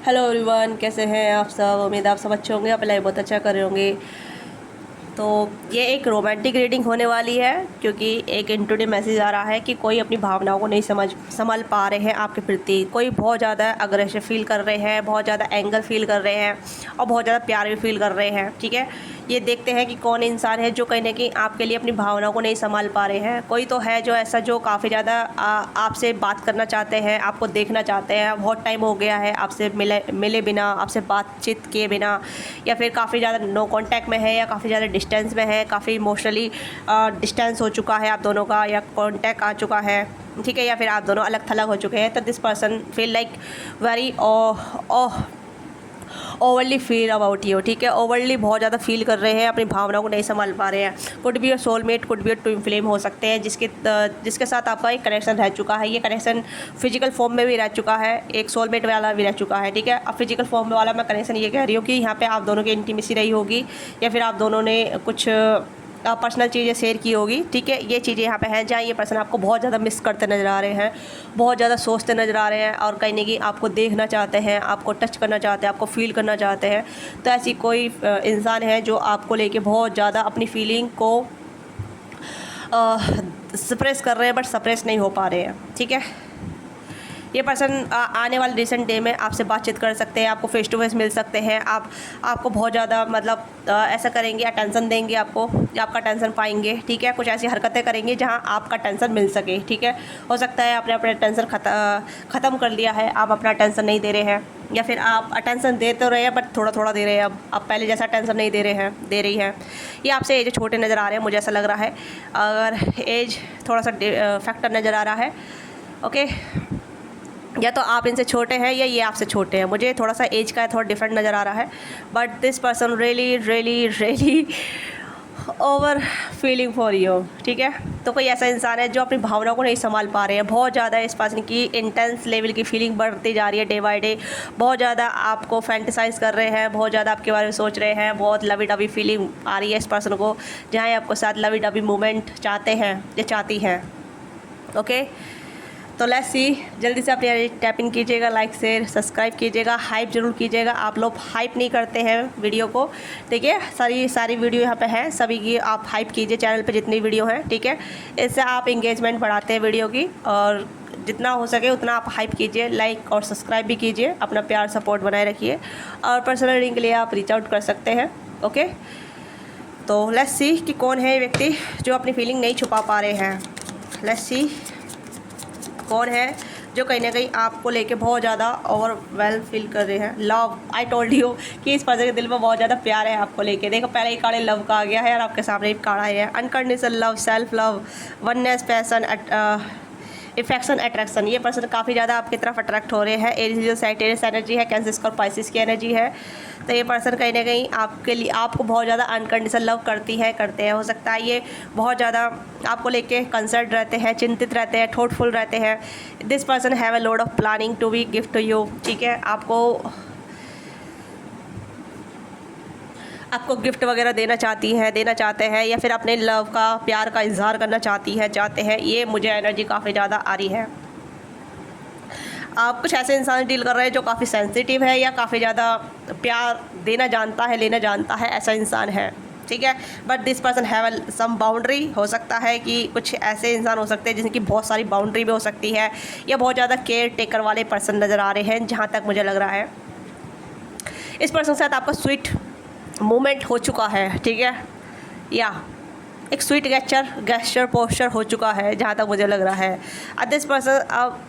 Hello everyone, कैसे हैं आप सब। उम्मीद आप सब अच्छे होंगे, आप लाइफ बहुत अच्छा कर रहे होंगे। तो ये एक रोमांटिक रीडिंग होने वाली है क्योंकि एक इंटूटिव मैसेज आ रहा है कि कोई अपनी भावनाओं को नहीं संभाल पा रहे हैं आपके प्रति। कोई बहुत ज़्यादा अग्रेसिव फील कर रहे हैं, बहुत ज़्यादा एंगर फील कर रहे हैं और बहुत ज़्यादा प्यार भी फील कर रहे हैं। ठीक है, ये देखते हैं कि कौन इंसान है जो कहीं ना कहीं आपके लिए अपनी भावनाओं को नहीं संभाल पा रहे हैं। कोई तो है जो ऐसा जो काफ़ी ज़्यादा आपसे बात करना चाहते हैं, आपको देखना चाहते हैं। बहुत टाइम हो गया है आपसे मिले बिना, आपसे बातचीत किए बिना, या फिर काफ़ी ज़्यादा नो कांटेक्ट में है, या काफ़ी ज़्यादा डिस्टेंस में है, काफ़ी इमोशनली डिस्टेंस हो चुका है आप दोनों का, या कांटेक्ट आ चुका है। ठीक है, या फिर आप दोनों अलग थलग हो चुके हैं। तो this person feel like very overly feel about you. ठीक है, ओवरली बहुत ज़्यादा फील कर रहे हैं, अपनी भावनाओं को नहीं संभाल पा रहे हैं। Could be your soulmate, could be your twin flame हो सकते हैं, जिसके साथ आपका एक कनेक्शन रह चुका है। ये कनेक्शन फिजिकल फॉर्म में भी रह चुका है, एक सोलमेट वाला भी रह चुका है। ठीक है, अब फिजिकल फॉर्म वाला मैं कनेक्शन ये कह रही हूँ कि यहाँ पे आप दोनों की इंटीमेसी रही होगी, या फिर आप दोनों ने कुछ पर्सनल चीज़ें शेयर की होगी। ठीक है, ये चीज़ें यहाँ पे हैं जहाँ ये पर्सन आपको बहुत ज़्यादा मिस करते नज़र आ रहे हैं, बहुत ज़्यादा सोचते नज़र आ रहे हैं, और कहीं ना कहीं आपको देखना चाहते हैं, आपको टच करना चाहते हैं, आपको फील करना चाहते हैं। तो ऐसी कोई इंसान है जो आपको लेके बहुत ज़्यादा अपनी फीलिंग को सप्रेस कर रहे हैं, बट सप्रेस नहीं हो पा रहे हैं। ठीक है, ये पर्सन आने वाले रिसेंट डे में आपसे बातचीत कर सकते हैं, आपको फेस टू फेस मिल सकते हैं। आपको बहुत ज़्यादा मतलब ऐसा करेंगे, अटेंशन देंगे आपको, आपका टेंशन पाएंगे। ठीक है, कुछ ऐसी हरकतें करेंगे जहां आपका टेंशन मिल सके। ठीक है, हो सकता है आपने अपना टेंशन ख़त्म कर लिया है, आप अपना टेंशन नहीं दे रहे हैं, या फिर आप अटेंशन दे तो रहे हैं बट थोड़ा थोड़ा दे रहे हैं। अब आप पहले जैसा टेंशन नहीं दे रही हैं। ये आपसे एज छोटे नज़र आ रहे हैं, मुझे ऐसा लग रहा है। अगर एज थोड़ा सा फैक्टर नज़र आ रहा है, ओके, या तो आप इनसे छोटे हैं या ये आपसे छोटे हैं। मुझे थोड़ा सा एज का थोड़ा डिफरेंट नज़र आ रहा है, but this person really really really over feeling for you. ठीक है, तो कोई ऐसा इंसान है जो अपनी भावनाओं को नहीं संभाल पा रहे हैं। बहुत ज़्यादा इस पर्सन की इंटेंस लेवल की फीलिंग बढ़ती जा रही है डे बाय डे। बहुत ज़्यादा आपको फैंटिसाइज कर रहे हैं, बहुत ज़्यादा आपके बारे में सोच रहे हैं, बहुत लवी डवी फीलिंग आ रही है इस पर्सन को, जहाँ आपको साथ लवी डवी मूवमेंट चाहते हैं या चाहती हैं। ओके, तो लेट्स सी, जल्दी से अपनी टैपिंग कीजिएगा, लाइक शेयर सब्सक्राइब कीजिएगा, हाइप जरूर कीजिएगा। आप लोग हाइप नहीं करते हैं वीडियो को। ठीक है, सारी वीडियो यहाँ पे हैं, सभी की आप हाइप कीजिए चैनल पे जितनी वीडियो हैं। ठीक है, इससे आप इंगेजमेंट बढ़ाते हैं वीडियो की, और जितना हो सके उतना आप हाइप कीजिए, लाइक और सब्सक्राइब भी कीजिए, अपना प्यार सपोर्ट बनाए रखिए। और पर्सनल रीडिंग के लिए आप रीच आउट कर सकते हैं। ओके, तो लेट्स सी कि कौन है ये व्यक्ति जो अपनी फीलिंग नहीं छुपा पा रहे हैं। लेट्स सी कौन है जो कहीं ना कहीं आपको लेके बहुत ज़्यादा ओवरवेल फील कर रहे हैं। लव, आई टोल्ड यू कि इस पर्सन के दिल में बहुत ज़्यादा प्यार है आपको लेके। देखो, पहले ही कार्ड लव का आ गया है और आपके सामने ही कार्ड आया है unconditional love, self love, oneness, passion, affection, attraction. ये पर्सन काफ़ी ज़्यादा आपकी तरफ अट्रैक्ट हो रहे हैं। एरियल साइटेरियस एनर्जी है, कैंसर और पाइसिस की एनर्जी है। तो ये पर्सन कहीं ना कहीं आपके लिए आपको बहुत ज़्यादा अनकंडीशनल लव करते हैं। हो सकता है ये बहुत ज़्यादा आपको लेके कंसर्न रहते हैं, चिंतित रहते हैं, थॉटफुल रहते हैं। This person have a lot of planning to be gift to you. ठीक है, आपको गिफ्ट वगैरह देना चाहते हैं, या फिर अपने लव का, प्यार का इजहार करना चाहते हैं। ये मुझे एनर्जी काफ़ी ज़्यादा आ रही है। आप कुछ ऐसे इंसान डील कर रहे हैं जो काफ़ी सेंसिटिव है, या काफ़ी ज़्यादा प्यार देना जानता है, लेना जानता है, ऐसा इंसान है। ठीक है, but this person have some boundary. हो सकता है कि कुछ ऐसे इंसान हो सकते हैं जिनकी बहुत सारी बाउंड्री भी हो सकती है, या बहुत ज़्यादा केयर टेकर वाले पर्सन नज़र आ रहे हैं, जहाँ तक मुझे लग रहा है। इस पर्सन के साथ आपका स्वीट मोमेंट हो चुका है। ठीक है, या एक स्वीट गेस्चर पोस्चर हो चुका है, जहाँ तक मुझे लग रहा है। दिस पर्सन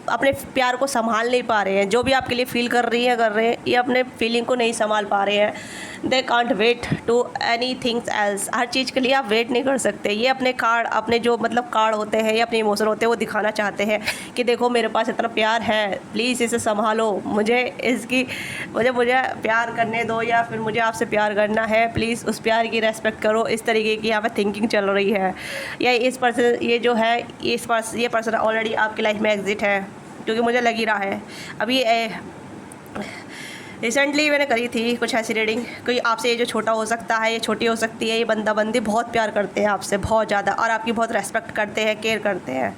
अपने प्यार को संभाल नहीं पा रहे हैं। जो भी आपके लिए फील कर रहे हैं, ये अपने फीलिंग को नहीं संभाल पा रहे हैं। They can't wait to any things else. हर चीज़ के लिए आप वेट नहीं कर सकते। ये अपने जो मतलब कार्ड होते हैं या अपने इमोशन होते हैं, वो दिखाना चाहते हैं कि देखो मेरे पास इतना प्यार है, प्लीज़ इसे संभालो, मुझे प्यार करने दो, या फिर मुझे आपसे प्यार करना है, प्लीज़ उस प्यार की रेस्पेक्ट करो। इस तरीके की यहाँ पर थिंकिंग चल रही है। या इस पर्सन ये पर्सन ऑलरेडी आपकी लाइफ में एग्जिट है, क्योंकि मुझे लग ही रहा है। अभी रिसेंटली मैंने करी थी कुछ ऐसी रीडिंग, कोई आपसे ये जो छोटा हो सकता है, ये छोटी हो सकती है, ये बंदा बंदी बहुत प्यार करते हैं आपसे, बहुत ज़्यादा, और आपकी बहुत रेस्पेक्ट करते हैं, केयर करते हैं,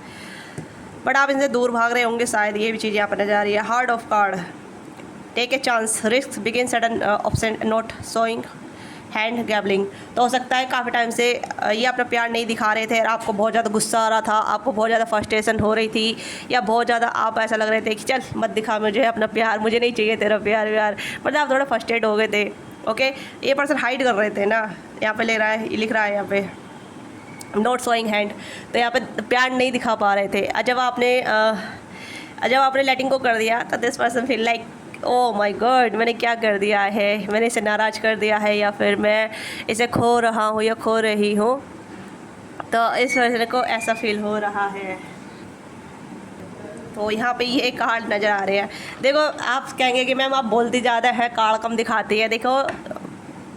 बट आप इनसे दूर भाग रहे होंगे शायद। ये भी चीज़ यहाँ पर नजर आ रही है। Hard of card, take a chance, risk, begin sudden option not showing hand gambling. तो हो सकता है काफ़ी टाइम से ये अपना प्यार नहीं दिखा रहे थे और आपको बहुत ज़्यादा गुस्सा आ रहा था, आपको बहुत ज़्यादा फ्रस्ट्रेशन हो रही थी, या बहुत ज़्यादा आप ऐसा लग रहे थे कि चल मत दिखा मुझे अपना प्यार, मुझे नहीं चाहिए तेरा प्यार व्यार, मतलब आप थोड़ा फ्रस्ट्रेट हो गए थे। ओके, ये पर्सन हाइड कर रहे थे ना, यहाँ पे लिख रहा है यहाँ पे नॉट शोइंग हैंड, तो यहाँ पे प्यार नहीं दिखा पा रहे थे। जब आपने लेटिंग को कर दिया तो this person feel like oh my God, मैंने क्या कर दिया है, मैंने इसे नाराज़ कर दिया है, या फिर मैं इसे खो रहा हूँ या खो रही हूँ। तो इस पर्सन को ऐसा फील हो रहा है। तो यहाँ पे ये कार्ड नज़र आ रहे हैं। देखो आप कहेंगे कि मैम आप बोलती ज़्यादा है, कार्ड कम दिखाती है। देखो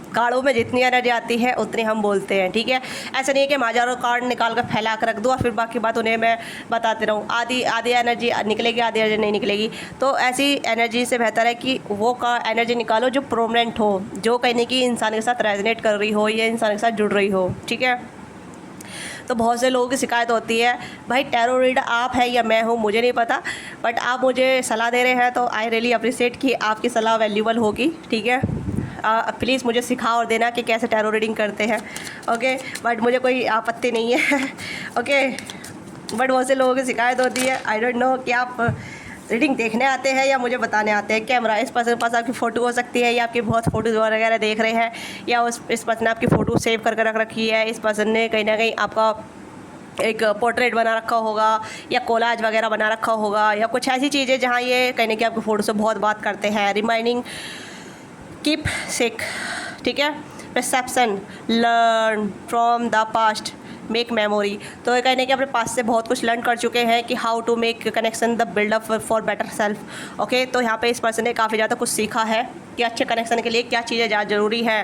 कार्डों में जितनी एनर्जी आती है उतनी हम बोलते हैं, ठीक है। ऐसा नहीं है कि हज़ारों कार्ड निकाल कर फैला कर रख दूँ और फिर बाकी बात उन्हें मैं बताते रहूँ। आधी एनर्जी निकलेगी, आधी एनर्जी नहीं निकलेगी। तो ऐसी एनर्जी से बेहतर है कि वो एनर्जी निकालो जो प्रोमिनेंट हो, जो कहीं ना कहीं इंसान के साथ रेजोनेट कर रही हो या इंसान के साथ जुड़ रही हो, ठीक है। तो बहुत से लोगों की शिकायत होती है भाई टैरो रीडर आप है या मैं हूँ मुझे नहीं पता, बट आप मुझे सलाह दे रहे हैं तो आई रियली अप्रिशिएट कि आपकी सलाह वैल्यूबल होगी, ठीक है। प्लीज़ मुझे सिखाओ और देना कि कैसे टैरो रीडिंग करते हैं, ओके। बट मुझे कोई आपत्ति नहीं है ओके। बट बहुत से लोगों की शिकायत होती है, आई डोंट नो कि आप रीडिंग देखने आते हैं या मुझे बताने आते हैं। कैमरा इस पर्सन के पास आपकी फ़ोटो हो सकती है या आपकी बहुत फ़ोटोज़ वगैरह देख रहे हैं, या इस पर्सन ने आपकी फ़ोटो सेव करके रख रखी है, इस पर्सन ने कहीं ना कहीं आपका एक पोर्ट्रेट बना रखा होगा या कोलाज वगैरह बना रखा होगा, या कुछ ऐसी चीज़ें जहाँ ये कहीं ना कहीं आपकी फ़ोटो से बहुत बात करते हैं। रिमाइंडिंग कीप सिक, ठीक है। Perception, learn from the past, make memory. तो ये कहने कि अपने पास से बहुत कुछ लर्न कर चुके हैं कि how to make connection the buildup for better self, okay. तो यहाँ पे इस पर्सन ने काफ़ी ज़्यादा कुछ सीखा है कि अच्छे कनेक्शन के लिए क्या चीज़ें ज़्यादा ज़रूरी है,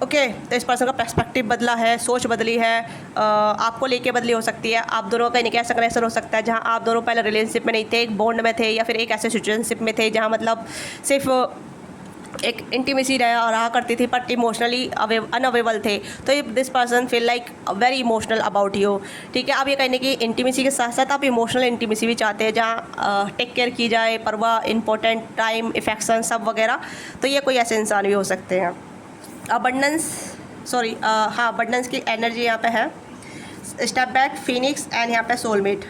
ओके। तो इस पर्सन का पर्सपेक्टिव बदला है, सोच बदली है, आपको लेके बदली हो सकती है। आप दोनों का एक ऐसा कनेक्शन हो सकता है जहाँ आप दोनों पहले रिलेशनशिप में नहीं थे, एक बॉन्ड में थे, या फिर एक ऐसे सिचुएशनशिप में थे जहाँ मतलब सिर्फ एक इंटीमेसी रहा करती थी बट इमोशनली अनअवेलेबल थे। तो this person feel like very emotional about you, ठीक है। आप ये कहने की इंटीमेसी के साथ साथ आप इमोशनल इंटीमेसी भी चाहते हैं जहाँ टेक केयर की जाए, परवाह, इंपॉर्टेंट टाइम, इफेक्शन सब वगैरह। तो ये कोई ऐसे इंसान भी हो सकते हैं। अबंडेंस अबंडेंस की एनर्जी यहाँ पे है। स्टेप बैक, फिनिक्स एंड यहाँ पे सोलमेट।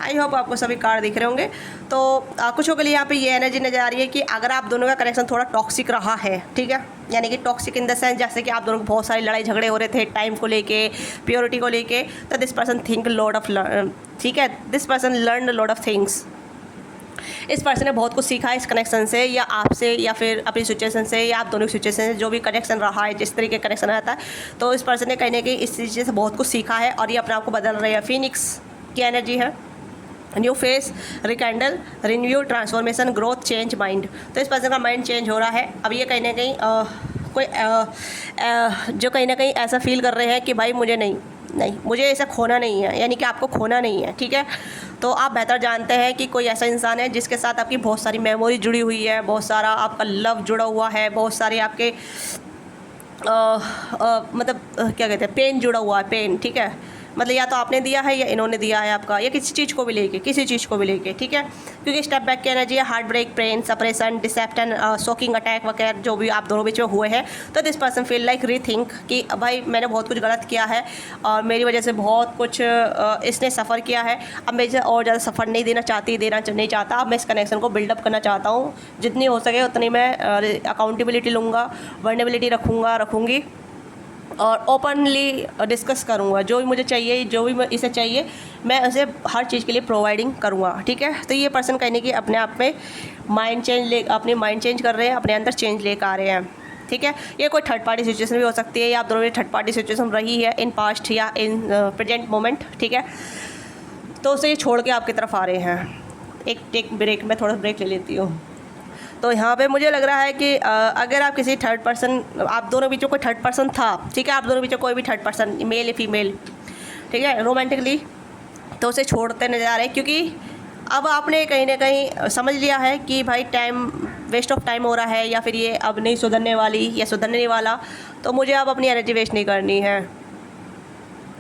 आई होप आपको सभी कार्ड दिख रहे होंगे। तो कुछों के लिए यहाँ पे ये एनर्जी नज़र आ रही है कि अगर आप दोनों का कनेक्शन थोड़ा टॉक्सिक रहा है, ठीक है, यानी कि टॉक्सिक इन द सेंस जैसे कि आप दोनों को बहुत सारी लड़ाई झगड़े हो रहे थे टाइम को लेके, प्योरिटी को लेके, तो this person think lot of, ठीक है, this person learn lot of things. इस पर्सन ने बहुत कुछ सीखा है इस कनेक्शन से, या आपसे, या फिर अपनी सिचुएशन से, या आप दोनों की सिचुएशन से, जो भी कनेक्शन रहा है, जिस तरीके का कनेक्शन रहता है। तो इस पर्सन ने कहीं ना कहीं इस चीज़ से बहुत कुछ सीखा है और ये अपने आप को बदल रहे हैं। फिनिक्स की एनर्जी है, new face, rekindle, renew, transformation, growth, change mind. तो इस पर्सन का माइंड चेंज हो रहा है। अब ये कहीं ना कहीं जो कहीं ना कहीं ऐसा फील कर रहे हैं कि भाई मुझे नहीं मुझे ऐसा खोना नहीं है, यानी कि आपको खोना नहीं है, ठीक है। तो आप बेहतर जानते हैं कि कोई ऐसा इंसान है जिसके साथ आपकी बहुत सारी मेमोरी जुड़ी हुई है, बहुत सारा आपका लव जुड़ा हुआ है, बहुत सारे आपके मतलब क्या कहते हैं, पेन जुड़ा हुआ है, पेन, ठीक है। मतलब या तो आपने दिया है या इन्होंने दिया है आपका, या किसी चीज़ को भी लेके, ठीक है। क्योंकि स्टेप बैक की एनर्जी है, heart break, pain, separation, deception, shocking attack वगैरह जो भी आप दोनों बीच में हुए हैं। तो this person feel like rethink कि भाई मैंने बहुत कुछ गलत किया है और मेरी वजह से बहुत कुछ इसने सफ़र किया है। अब मैं इसे और ज़्यादा सफ़र नहीं देना चाहता। अब मैं इस कनेक्शन को बिल्डअप करना चाहता हूँ, जितनी हो सके उतनी मैं अकाउंटेबिलिटी लूँगा, वर्नेबिलिटी रखूँगी और ओपनली डिस्कस करूँगा। जो भी मुझे चाहिए, जो भी इसे चाहिए, मैं उसे हर चीज़ के लिए प्रोवाइडिंग करूँगा, ठीक है। तो ये पर्सन कहने की अपने आप में अपने माइंड चेंज कर रहे हैं, अपने अंदर चेंज लेकर आ रहे हैं, ठीक है। ये कोई थर्ड पार्टी सिचुएशन भी हो सकती है, या आप दोनों में थर्ड पार्टी सिचुएशन रही है इन पास्ट या इन प्रेजेंट मोमेंट, ठीक है। तो उसे ये छोड़ के आपकी तरफ आ रहे हैं। एक ब्रेक, मैं थोड़ा ब्रेक ले लेती हूँ। तो यहाँ पे मुझे लग रहा है कि अगर आप किसी थर्ड पर्सन, आप दोनों बीचों कोई थर्ड पर्सन था, ठीक है, आप दोनों बीचों कोई भी थर्ड पर्सन, मेल या फीमेल, ठीक है, रोमांटिकली, तो उसे छोड़ते नजर आ रहे हैं। क्योंकि अब आपने कहीं ना कहीं समझ लिया है कि भाई टाइम वेस्ट ऑफ टाइम हो रहा है, या फिर ये अब नहीं सुधरने वाली या सुधरने वाला, तो मुझे अब अपनी एनर्जी वेस्ट नहीं करनी है।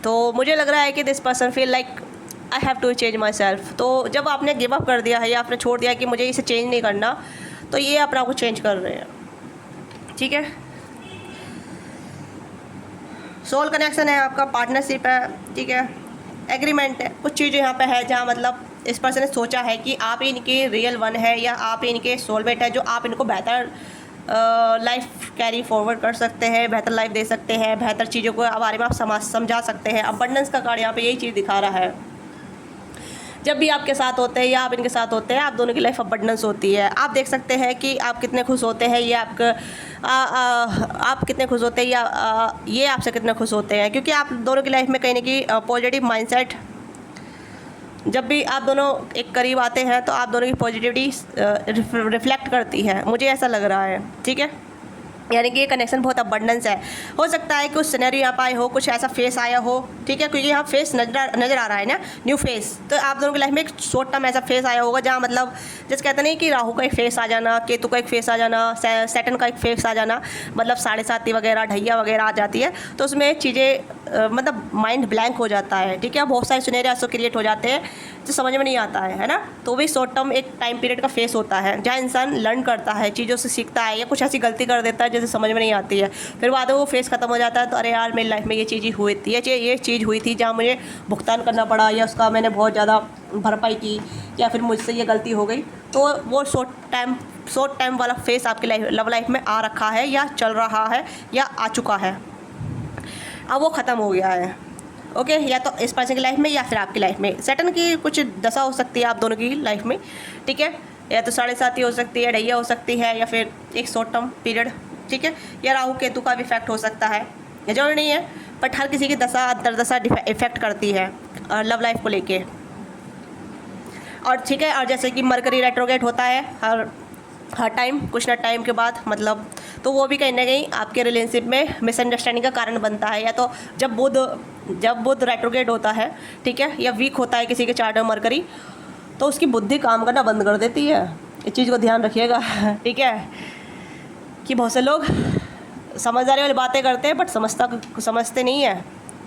तो मुझे लग रहा है कि this person feel like I have to change myself. तो जब आपने गिव अप कर दिया है या आपने छोड़ दिया कि मुझे इसे चेंज नहीं करना, तो ये अपने आप को चेंज कर रहे हैं, ठीक है। सोल कनेक्शन है, आपका पार्टनरशिप है, ठीक है, एग्रीमेंट है, कुछ चीज़ें यहाँ पे है जहाँ मतलब इस पर्सन ने सोचा है कि आप इनके रियल वन है या आप इनके सोलमेट है, जो आप इनको बेहतर लाइफ कैरी फॉरवर्ड कर सकते हैं, बेहतर लाइफ दे सकते हैं, बेहतर चीज़ों को बारे में आप समझा सकते हैं। अबंडेंस का कार्ड यहाँ पे यही चीज़ दिखा रहा है। जब भी आपके साथ होते हैं या आप इनके साथ होते हैं, आप दोनों की लाइफ अबंडेंस होती है। आप देख सकते हैं कि आप कितने खुश होते हैं, ये आप कितने खुश होते हैं या ये आपसे कितने खुश होते हैं, क्योंकि आप दोनों की लाइफ में कहीं ना कहीं पॉजिटिव माइंडसेट, जब भी आप दोनों एक करीब आते हैं तो आप दोनों की पॉजिटिविटी रिफ्लेक्ट करती है, मुझे ऐसा लग रहा है, ठीक है। यानी कि ये कनेक्शन बहुत अबंडेंस है। हो सकता है कुछ सिनेरियो यहाँ पाए हो, कुछ ऐसा फेस आया हो, ठीक है, क्योंकि यहाँ फेस नज़र आ रहा है ना, न्यू फेस। तो आप दोनों की लाइफ में एक शॉर्ट टर्म ऐसा फेस आया होगा जहाँ मतलब जैसे कहते नहीं कि राहु का एक फेस आ जाना, केतु का एक फेस आ जाना, सैटर्न का एक फेस आ जाना, मतलब 7.5 वगैरह, ढैया वगैरह आ जाती है, तो उसमें चीज़ें मतलब माइंड ब्लैंक हो जाता है, ठीक है। बहुत सारे सिनेरियो ऐसे क्रिएट हो जाते हैं जो समझ में नहीं आता है ना। तो भी शॉर्ट टर्म एक टाइम पीरियड का फेस होता है जहाँ इंसान लर्न करता है, चीज़ों से सीखता है, या कुछ ऐसी गलती कर देता है जैसे समझ में नहीं आती है, फिर बाद में वो फेस ख़त्म हो जाता है। तो अरे यार मेरी लाइफ में ये चीज़ हुई थी, ये चीज़ हुई थी जहाँ मुझे भुगतान करना पड़ा, या उसका मैंने बहुत ज़्यादा भरपाई की, या फिर मुझसे ये गलती हो गई। तो वो शॉर्ट टाइम वाला फेस आपकी लव लाइफ में आ रखा है, या चल रहा है, या आ चुका है, अब वो ख़त्म हो गया है, ओके। या तो इस पर्सन की लाइफ में या फिर आपकी लाइफ में सैटर्न की कुछ दशा हो सकती है आप दोनों की लाइफ में, ठीक है। या तो 7.5 हो सकती है, ढैया हो सकती है, या फिर एक शॉर्ट टर्म पीरियड, ठीक है, या राहु केतु का भी इफेक्ट हो सकता है, ये जरूरी नहीं है, बट हर किसी की दशा अंतरदशा इफेक्ट करती है लव लाइफ को लेके। और ठीक है, और जैसे कि मरकरी रेट्रोगेट होता है हर टाइम, कुछ ना टाइम के बाद मतलब, तो वो भी कहीं ना कहीं आपके रिलेशनशिप में मिसअंडरस्टैंडिंग का कारण बनता है। या तो जब बुध रेट्रोगेट होता है, ठीक है, या वीक होता है किसी के चार्ट में मरकरी, तो उसकी बुद्धि काम करना बंद कर देती है। इस चीज़ को ध्यान रखिएगा, ठीक है, कि बहुत से लोग समझदारी वाली बातें करते हैं बट समझते नहीं है,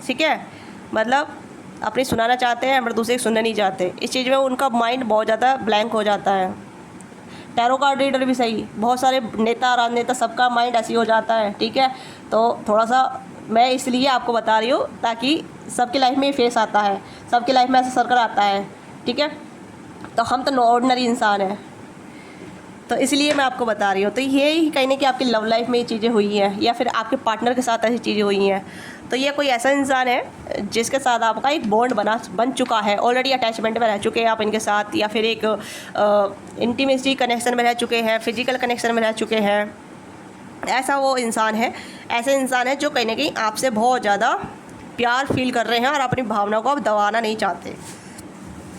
ठीक है, मतलब अपनी सुनाना चाहते हैं बट दूसरे की सुनना नहीं चाहते। इस चीज़ में उनका माइंड बहुत ज़्यादा ब्लैंक हो जाता है। टैरो कार्ड रीडर भी सही, बहुत सारे नेता राजनेता सबका माइंड ऐसी हो जाता है, ठीक है। तो थोड़ा सा मैं इसलिए आपको बता रही हूँ ताकि सबकी लाइफ में ये फेस आता है, सबकी लाइफ में ऐसा सर्कल आता है, ठीक है। तो हम तो ऑर्डिनरी इंसान हैं, तो इसलिए मैं आपको बता रही हूँ। तो यही कहीं ना कि आपकी लव लाइफ में ये चीज़ें हुई हैं, या फिर आपके पार्टनर के साथ ऐसी चीज़ें हुई हैं। तो ये कोई ऐसा इंसान है जिसके साथ आपका एक बॉन्ड बन चुका है, ऑलरेडी अटैचमेंट में रह चुके हैं आप इनके साथ, या फिर एक इंटीमेसी कनेक्शन में रह चुके हैं, फिजिकल कनेक्शन में रह चुके हैं। ऐसा वो इंसान है, ऐसे इंसान है जो कहीं ना कहीं आपसे बहुत ज़्यादा प्यार फील कर रहे हैं और अपनी भावनाओं को आप दबाना नहीं चाहते,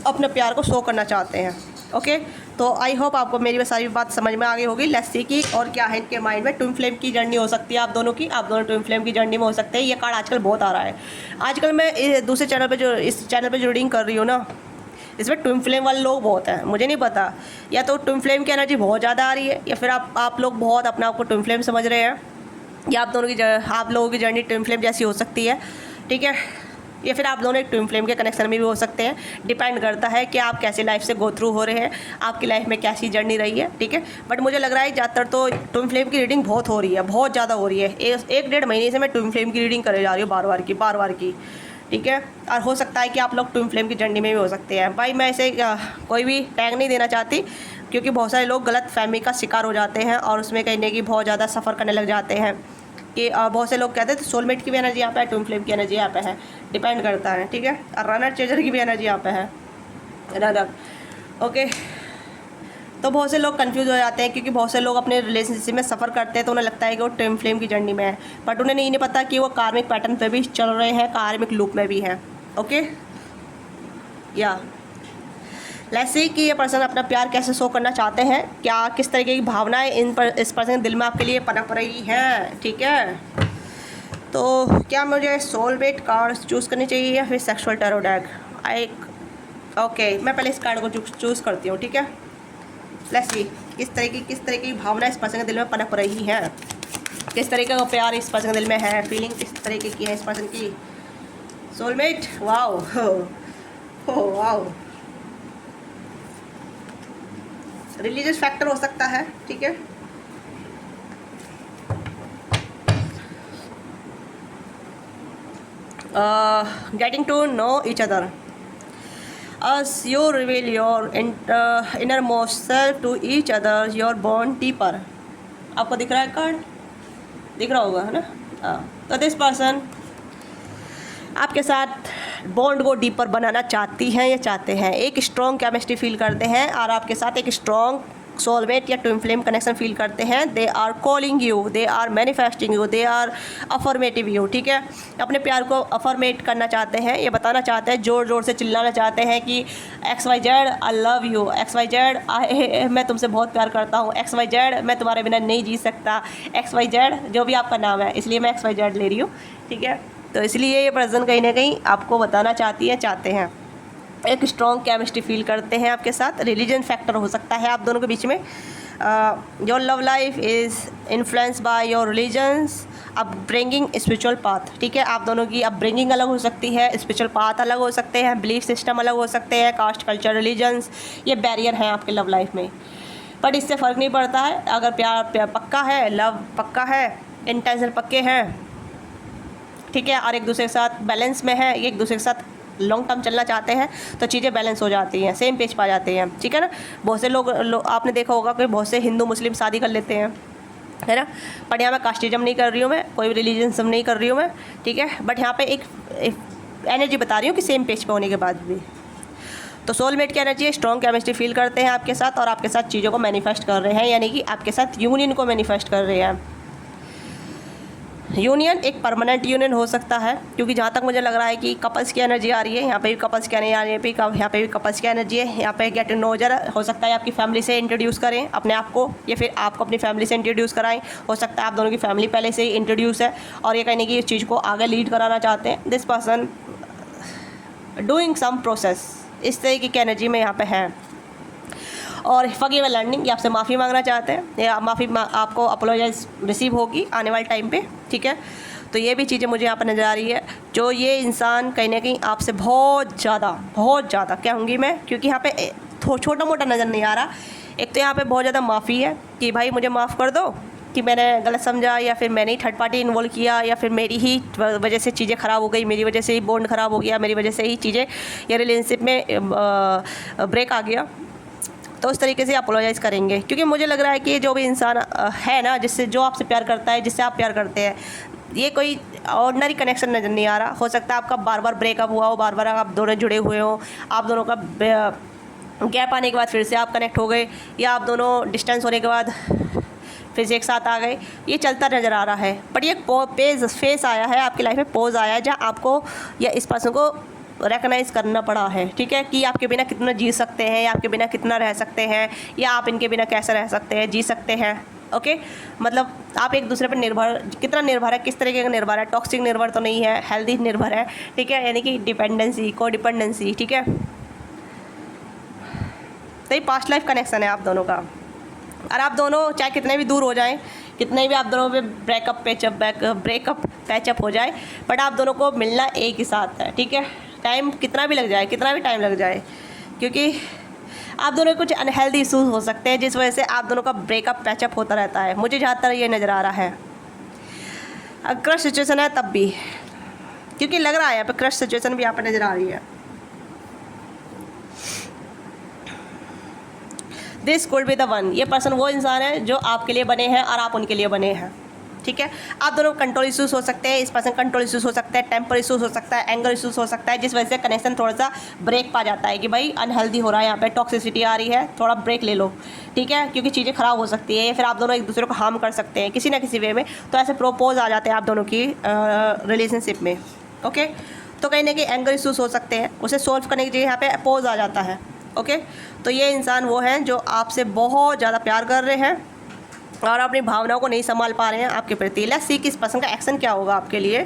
अपने प्यार को शो करना चाहते हैं, ओके। तो आई होप आपको मेरी सारी बात समझ में आ गई होगी। लेट्स सी कि और क्या है इनके माइंड में। ट्विन फ्लेम की जर्नी हो सकती है आप दोनों की, आप दोनों ट्विन फ्लेम की जर्नी में हो सकते हैं। ये कार्ड आजकल बहुत आ रहा है। आजकल मैं दूसरे चैनल पे इस चैनल पे जो रीडिंग कर रही हूँ ना, इसमें ट्विन फ्लेम वाले लोग बहुत हैं, मुझे नहीं पता, या तो ट्विन फ्लेम की एनर्जी बहुत ज़्यादा आ रही है, या फिर आप लोग बहुत अपने आप को ट्विन फ्लेम समझ रहे हैं, या आप लोगों की जर्नी ट्विन फ्लेम जैसी हो सकती है, ठीक है। या फिर आप दोनों एक ट्विन फ्लेम के कनेक्शन में भी हो सकते हैं। डिपेंड करता है कि आप कैसी लाइफ से गो थ्रू हो रहे हैं, आपकी लाइफ में कैसी जर्नी रही है, ठीक है। बट मुझे लग रहा है ज़्यादातर तो ट्विन फ्लेम की रीडिंग बहुत हो रही है, बहुत ज़्यादा हो रही है। 1-1.5 महीने से मैं ट्विन फ्लेम की रीडिंग करे जा रही हूँ बार बार की, ठीक है। और हो सकता है कि आप लोग ट्विन फ्लेम की जर्नी में भी हो सकते हैं। भाई मैं ऐसे कोई भी टैग नहीं देना चाहती, क्योंकि बहुत सारे लोग गलत फहमी का शिकार हो जाते हैं और उसमें कहीं ना कहीं बहुत ज़्यादा सफ़र करने लग जाते हैं। कि बहुत से लोग कहते हैं तो सोलमेट की भी एनर्जी यहाँ पे है, ट्विन फ्लेम की एनर्जी यहाँ पे है, डिपेंड करता है, ठीक है। और रनर चेजर की भी एनर्जी यहाँ पे है, रनर, ओके। तो बहुत से लोग कंफ्यूज हो जाते हैं, क्योंकि बहुत से लोग अपने रिलेशनशिप में सफ़र करते हैं तो उन्हें लगता है कि वो ट्विन फ्लेम की जर्नी में है, बट उन्हें नहीं पता कि वो कार्मिक पैटर्न पे भी चल रहे हैं, कार्मिक लूप में भी हैं, ओके। या लेट्स सी कि ये पर्सन अपना प्यार कैसे शो करना चाहते हैं, क्या किस तरीके की भावनाएं इस पर्सन के दिल में आपके लिए पनप रही हैं, ठीक है। तो क्या मुझे सोलमेट कार्ड चूज़ करनी चाहिए या फिर सेक्सुअल टैरो डेक? ओके, मैं पहले इस कार्ड को चूज़ करती हूँ, ठीक है। लेट्स सी किस तरीके की भावना इस पर्सन के दिल में पनप रही है, किस तरीके का प्यार इस पर्सन के दिल में है, फीलिंग किस तरीके की है इस पर्सन की। Soulmate, wow, oh wow, religious factor हो सकता है, ठीक है। Getting to know each other as you reveal your innermost self to each other, your bond deeper। आपको दिख रहा है कार्ड, दिख रहा होगा, है ना। हाँ, तो दिस पर्सन आपके साथ बॉन्ड को डीपर बनाना चाहती हैं या चाहते हैं, एक स्ट्रॉन्ग केमिस्ट्री फील करते हैं और आपके साथ एक स्ट्रॉन्ग सोलमेट या ट्विन फ्लेम कनेक्शन फील करते हैं। They are calling you, they are manifesting you, they are affirmative you, ठीक है। अपने प्यार को अफर्मेट करना चाहते हैं, ये बताना चाहते हैं, ज़ोर ज़ोर से चिल्लाना चाहते हैं कि XYZ I love you, XYZ मैं तुमसे बहुत प्यार करता हूँ, XYZ मैं तुम्हारे बिना नहीं जी सकता, XYZ जो भी आपका नाम है, इसलिए मैं XYZ ले रही हूँ, ठीक है। तो इसलिए ये पर्सन कहीं ना कहीं आपको बताना चाहती है, चाहते हैं, एक स्ट्रॉन्ग केमिस्ट्री फील करते हैं आपके साथ। रिलीजन फैक्टर हो सकता है आप दोनों के बीच में। Your love life is influence by your religions upbringing spiritual path, ठीक है। आप दोनों की अपब्रिंगिंग अलग हो सकती है, स्पिरिचुअल पाथ अलग हो सकते हैं, बिलीफ सिस्टम अलग हो सकते हैं, कास्ट कल्चर रिलीजन्स ये बैरियर हैं आपके लव लाइफ में। बट इससे फ़र्क नहीं पड़ता है, अगर प्यार पक्का है, लव पक्का है, इंटेंशन पक्के हैं, ठीक है, और एक दूसरे के साथ बैलेंस में है, एक दूसरे के साथ लॉन्ग टर्म चलना चाहते हैं, तो चीज़ें बैलेंस हो जाती हैं, सेम पेज पा जाते हैं, ठीक है ना। बहुत से लोग आपने देखा होगा कि बहुत से हिंदू मुस्लिम शादी कर लेते हैं, है ना। बट यहाँ मैं कास्टिज्म नहीं कर रही हूँ, मैं कोई रिलीजन नहीं कर रही हूँ मैं, ठीक है। बट यहाँ पे एक एनर्जी बता रही हूँ कि सेम पेज पे होने के बाद भी। तो सोलमेट की एनर्जी है, स्ट्रॉन्ग केमिस्ट्री फील करते हैं आपके साथ और आपके साथ चीज़ों को मैनिफेस्ट कर रहे हैं, यानी कि आपके साथ यूनियन को मैनिफेस्ट कर रहे हैं। यूनियन एक परमानेंट यूनियन हो सकता है, क्योंकि जहाँ तक मुझे लग रहा है कि कपल्स की एनर्जी आ रही है, यहाँ पे भी कपल्स की एनर्जी आ रही है, यहाँ पे भी कपल्स की एनर्जी है। यहाँ पे get to know each other हो सकता है आपकी फैमिली से इंट्रोड्यूस करें अपने आप को, या फिर आपको अपनी फैमिली से इंट्रोड्यूस कराएं। हो सकता है आप दोनों की फैमिली पहले से ही इंट्रोड्यूस है और ये कहने की इस चीज़ को आगे लीड कराना चाहते हैं। This person doing some process, इस तरीके की एनर्जी में यहाँ पे है। और फॉरगिव एंड लर्निंग, ये आपसे माफ़ी मांगना चाहते हैं, या माफ़ी आपको अपोलोजाइज रिसीव होगी आने वाले टाइम पे, ठीक है। तो ये भी चीज़ें मुझे यहाँ पर नज़र आ रही है। जो ये इंसान कहीं ना कहीं आपसे बहुत ज़्यादा कहूँगी मैं, क्योंकि यहाँ पे छोटा मोटा नज़र नहीं आ रहा। एक तो यहाँ पे बहुत ज़्यादा माफ़ी है कि भाई मुझे माफ़ कर दो कि मैंने गलत समझा, या फिर मैंने ही थर्ड पार्टी इन्वॉल्व किया, या फिर मेरी ही वजह से चीज़ें ख़राब हो गई, मेरी वजह से ही बॉन्ड ख़राब हो गया, मेरी वजह से ही चीज़ें या रिलेशनशिप में ब्रेक आ गया। तो उस तरीके से अपोलोजाइज़ करेंगे, क्योंकि मुझे लग रहा है कि जो भी इंसान है ना, जिससे जो आपसे प्यार करता है, जिससे आप प्यार करते हैं, ये कोई ऑर्डिनरी कनेक्शन नज़र नहीं आ रहा। हो सकता है आपका बार बार ब्रेकअप हुआ हो, बार बार आप दोनों जुड़े हुए हो, आप दोनों का गैप आने के बाद फिर से आप कनेक्ट हो गए, या आप दोनों डिस्टेंस होने के बाद फिर से एक साथ आ गए, ये चलता नज़र आ रहा है। बट ये फेस आया है आपकी लाइफ में, पोज आया है जहाँ आपको या इस पर्सन को रिकग्नाइज़ करना पड़ा है, ठीक है, कि आपके बिना कितना जी सकते हैं, या आपके बिना कितना रह सकते हैं, या आप इनके बिना कैसे रह सकते हैं, जी सकते हैं। ओके, मतलब आप एक दूसरे पर निर्भर, कितना निर्भर है, किस तरीके का निर्भर है, टॉक्सिक निर्भर तो नहीं है, हेल्दी निर्भर है, ठीक है, यानी कि डिपेंडेंसी, को डिपेंडेंसी, ठीक है। तो ये पास्ट लाइफ कनेक्शन है आप दोनों का। और आप दोनों चाहे कितने भी दूर हो जाएं, कितने भी आप दोनों पे ब्रेकअप पैचअप हो जाए, बट आप दोनों को मिलना एक ही साथ है, ठीक है। टाइम कितना भी लग जाए, कितना भी टाइम लग जाए, क्योंकि आप दोनों कुछ अनहेल्दी इशूज़ हो सकते हैं जिस वजह से आप दोनों का ब्रेकअप पैचअप होता रहता है। मुझे जहाँ तक ये नज़र आ रहा है, क्रश सिचुएशन है तब भी, क्योंकि लग रहा है यहाँ पे क्रश सिचुएशन भी यहाँ पर नज़र आ रही है। This could be the one, ये पर्सन वो इंसान है जो आपके लिए बने हैं और आप उनके लिए बने हैं, ठीक है। आप दोनों कंट्रोल इशूज़ हो सकते हैं, इस पर्सन कंट्रोल इशूज़ हो सकता है, टेम्पर इशूज़ हो सकता है, एंगर इशूज़ हो सकता है, जिस वजह से कनेक्शन थोड़ा सा ब्रेक पा जाता है कि भाई अनहेल्दी हो रहा है, यहाँ पे टॉक्सिसिटी आ रही है, थोड़ा ब्रेक ले लो, ठीक है, क्योंकि चीज़ें ख़राब हो सकती है, या फिर आप दोनों एक दूसरे को हार्म कर सकते हैं किसी ना किसी वे में। तो ऐसे प्रोपोज आ जाते हैं आप दोनों की रिलेशनशिप में, ओके। तो कहीं ना कहीं एंगर इशूज़ हो सकते हैं, उसे सॉल्व करने की जगह यहाँ पे पोज आ जाता है, ओके। तो ये इंसान वो हैं जो आपसे बहुत ज़्यादा प्यार कर रहे हैं और अपनी भावनाओं को नहीं संभाल पा रहे हैं आपके प्रति। लेट्स सी कि इस पर्सन का एक्शन क्या होगा आपके लिए।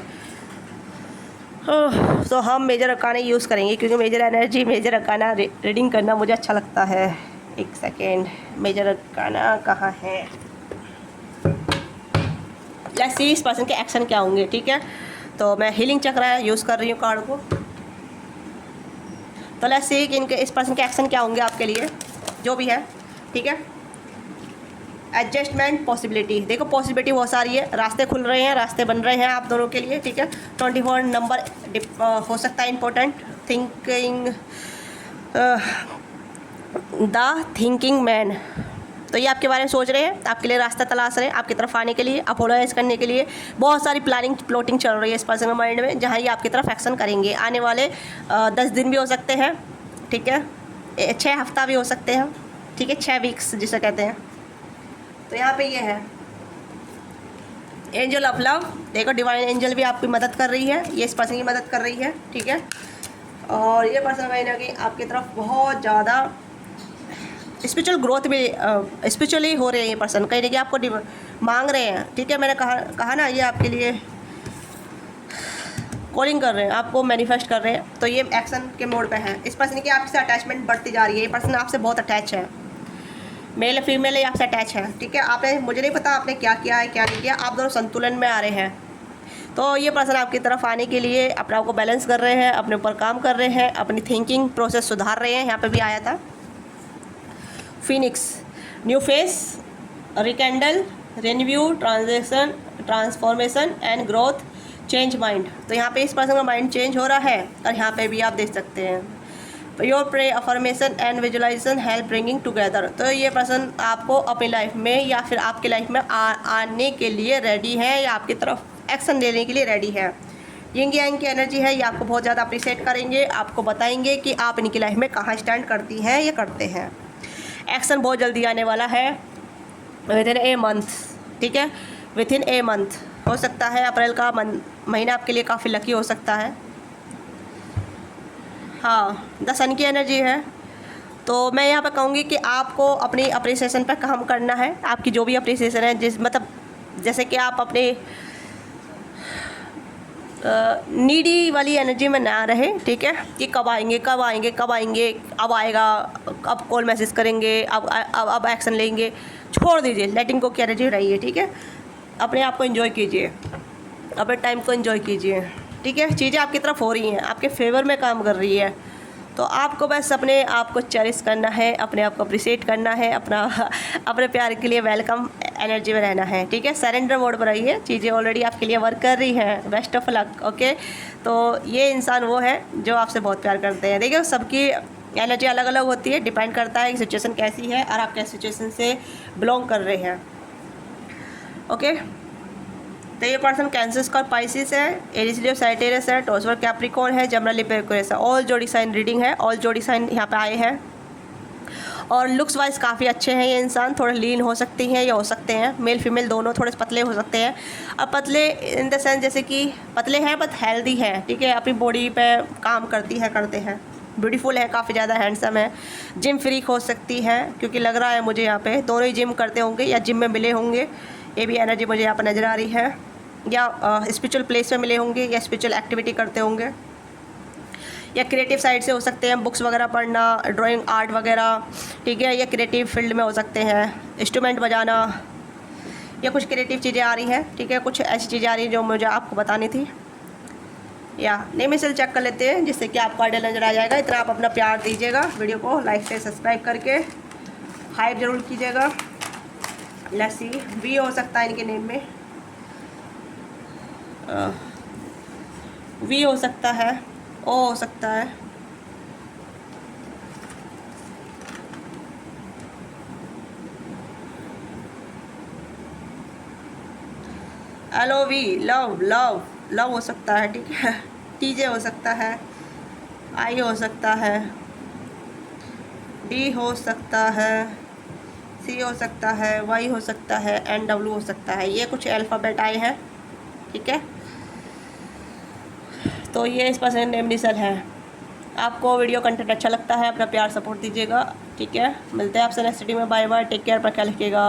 तो हम मेजर अरकाना यूज़ करेंगे, क्योंकि major energy, major arcana reading करना मुझे अच्छा लगता है। एक सेकेंड, मेजर अरकाना कहाँ है। लेट्स सी इस पर्सन के एक्शन क्या होंगे, ठीक है। तो मैं हीलिंग चक्र यूज़ कर रही हूँ कार्ड को। तो लेट्स सी कि इनके इस पर्सन के एक्शन क्या होंगे आपके लिए, जो भी है, ठीक है। एडजस्टमेंट पॉसिबिलिटी, देखो पॉसिबिलिटी बहुत सारी है, रास्ते खुल रहे हैं, रास्ते बन रहे हैं आप दोनों के लिए, ठीक है। 24 नंबर हो सकता है important. Thinking the thinking man, तो ये आपके बारे में सोच रहे हैं, आपके लिए रास्ता तलाश रहे हैं, आपकी तरफ आने के लिए, अपोलोजाइज करने के लिए। बहुत सारी प्लानिंग प्लॉटिंग चल रही है इस पर्सन के माइंड में, जहाँ ये आपकी तरफ एक्शन करेंगे। आने वाले 10 दिन भी हो सकते हैं, ठीक है, 6 हफ्ता भी हो सकते हैं, ठीक है, 6 वीक्स जिसे कहते हैं। तो यहाँ पे ये है एंजल ऑफ लव, देखो डिवाइन एंजल भी आपकी मदद कर रही है, ये इस पर्सन की मदद कर रही है, ठीक है। और ये पर्सन कहीं ना कहीं आपकी तरफ बहुत ज़्यादा स्पिरिचुअल ग्रोथ भी स्पिरिचुअली हो रहे हैं, ये पर्सन कहीं ना कहीं आपको मांग रहे हैं, ठीक है। मैंने कहा ना, ये आपके लिए कॉलिंग कर रहे हैं, आपको मैनिफेस्ट कर रहे हैं, तो ये एक्शन के मोड पे है। इस पर्सन की आपसे अटैचमेंट बढ़ती जा रही है, ये पर्सन आपसे बहुत अटैच है, मेल फीमेल ये आपसे अटैच है, ठीक है। आपने, मुझे नहीं पता आपने क्या किया है क्या नहीं किया, आप दोनों संतुलन में आ रहे हैं। तो ये पर्सन आपकी तरफ आने के लिए अपने आप को बैलेंस कर रहे हैं, अपने ऊपर काम कर रहे हैं, अपनी थिंकिंग प्रोसेस सुधार रहे हैं। यहाँ पे भी आया था phoenix, new face, rekindle, renew, transaction, transformation and growth, change mind. तो यहाँ पे इस पर्सन का माइंड चेंज हो रहा है, और यहाँ पे भी आप देख सकते हैं your pray affirmation and visualisation help bringing together. तो ये पर्सन आपको अपनी लाइफ में या फिर आपकी लाइफ में आने के लिए रेडी है, या आपकी तरफ एक्शन लेने के लिए रेडी है। यिंग यांग की एनर्जी है, ये आपको बहुत ज़्यादा अप्रिशिएट करेंगे, आपको बताएंगे कि आप इनकी लाइफ में कहाँ स्टैंड करती हैं या करते हैं। एक्शन बहुत जल्दी आने वाला है, विद इन ए मंथ, ठीक है, विद इन ए मंथ हो सकता है। अप्रैल का महीना आपके लिए काफ़ी लकी हो सकता है। हाँ, द सन की एनर्जी है, तो मैं यहाँ पर कहूँगी कि आपको अपनी अप्रिसिएशन पर काम करना है। आपकी जो भी अप्रिसिएशन है, मतलब जैसे कि आप अपने नीडी वाली एनर्जी में ना रहे, ठीक है, कि कब आएंगे कब आएंगे कब आएंगे, अब आएगा, अब कॉल मैसेज करेंगे, अब एक्शन लेंगे, छोड़ दीजिए। लेटिंग को की एनर्जी रहिए, ठीक है। अपने आप को एंजॉय कीजिए, अपने टाइम को एंजॉय कीजिए, ठीक है। चीज़ें आपकी तरफ हो रही हैं, आपके फेवर में काम कर रही है, तो आपको बस अपने आप को चेरिश करना है, अपने आप को अप्रिशिएट करना है, अपने प्यार के लिए वेलकम एनर्जी में रहना है, ठीक है। सरेंडर मोड पर रहिए, चीज़ें ऑलरेडी आपके लिए वर्क कर रही हैं। Best of luck, okay. तो ये इंसान वो है जो आपसे बहुत प्यार करते हैं। देखिए, सबकी एनर्जी अलग अलग होती है, डिपेंड करता है कि सिचुएशन कैसी है और आप कैसी सिचुएशन से बिलोंग कर रहे हैं, ओके। तो ये पर्सन कैंसर का पाइसिस है, एरीज लियो साइटेरियस है, टॉरस कैप्रिकॉर्न है, जनरली एक्वेरियस है। ऑल जोड़ी साइन रीडिंग है, ऑल जोड़ी साइन यहाँ पे आए हैं, और लुक्स वाइज काफ़ी अच्छे हैं। ये इंसान थोड़े लीन हो सकती हैं या हो सकते हैं, मेल फीमेल दोनों थोड़े पतले हो सकते हैं। अब पतले इन द सेंस जैसे कि पतले हैं बट हेल्दी हैं, ठीक है, अपनी बॉडी पे काम करते हैं, ब्यूटीफुल है, काफ़ी ज़्यादा हैंडसम है। जिम फ्रीक हो सकती है, क्योंकि लग रहा है मुझे यहाँ पे दोनों ही जिम करते होंगे या जिम में मिले होंगे, ये भी एनर्जी मुझे यहाँ पर नज़र आ रही है, या स्पिरिचुअल प्लेस में मिले होंगे, या स्पिरिचुअल एक्टिविटी करते होंगे, या क्रिएटिव साइड से हो सकते हैं, बुक्स वगैरह पढ़ना, ड्राइंग, आर्ट वगैरह, ठीक है, या क्रिएटिव फील्ड में हो सकते हैं, इंस्ट्रूमेंट बजाना, या कुछ क्रिएटिव चीज़ें आ रही हैं, ठीक है। कुछ ऐसी चीज़ें आ रही हैं जो मुझे आपको बतानी थी, या नेम मिसल चेक कर लेते हैं, जिससे कि आपको आइडिया नज़र आ जाएगा। इतना आप अपना प्यार दीजिएगा, वीडियो को लाइक से सब्सक्राइब करके हाइप ज़रूर कीजिएगा। लस्सी भी हो सकता है इनके नेम में, वी हो सकता है, ओ हो सकता है, L V love love love हो सकता है, ठीक है। टीजे हो सकता है, आई हो सकता है, डी हो सकता है, सी हो सकता है, वाई हो सकता है, एन डब्ल्यू हो सकता है। ये कुछ अल्फ़ाबेट आए हैं, ठीक है। तो ये इस पर्सन नेम निसल है। आपको वीडियो कंटेंट अच्छा लगता है, अपना प्यार सपोर्ट दीजिएगा, ठीक है। मिलते हैं आपसे नेक्स्ट वीडियो में, बाय बाय, टेक केयर, पर क्या लिखिएगा।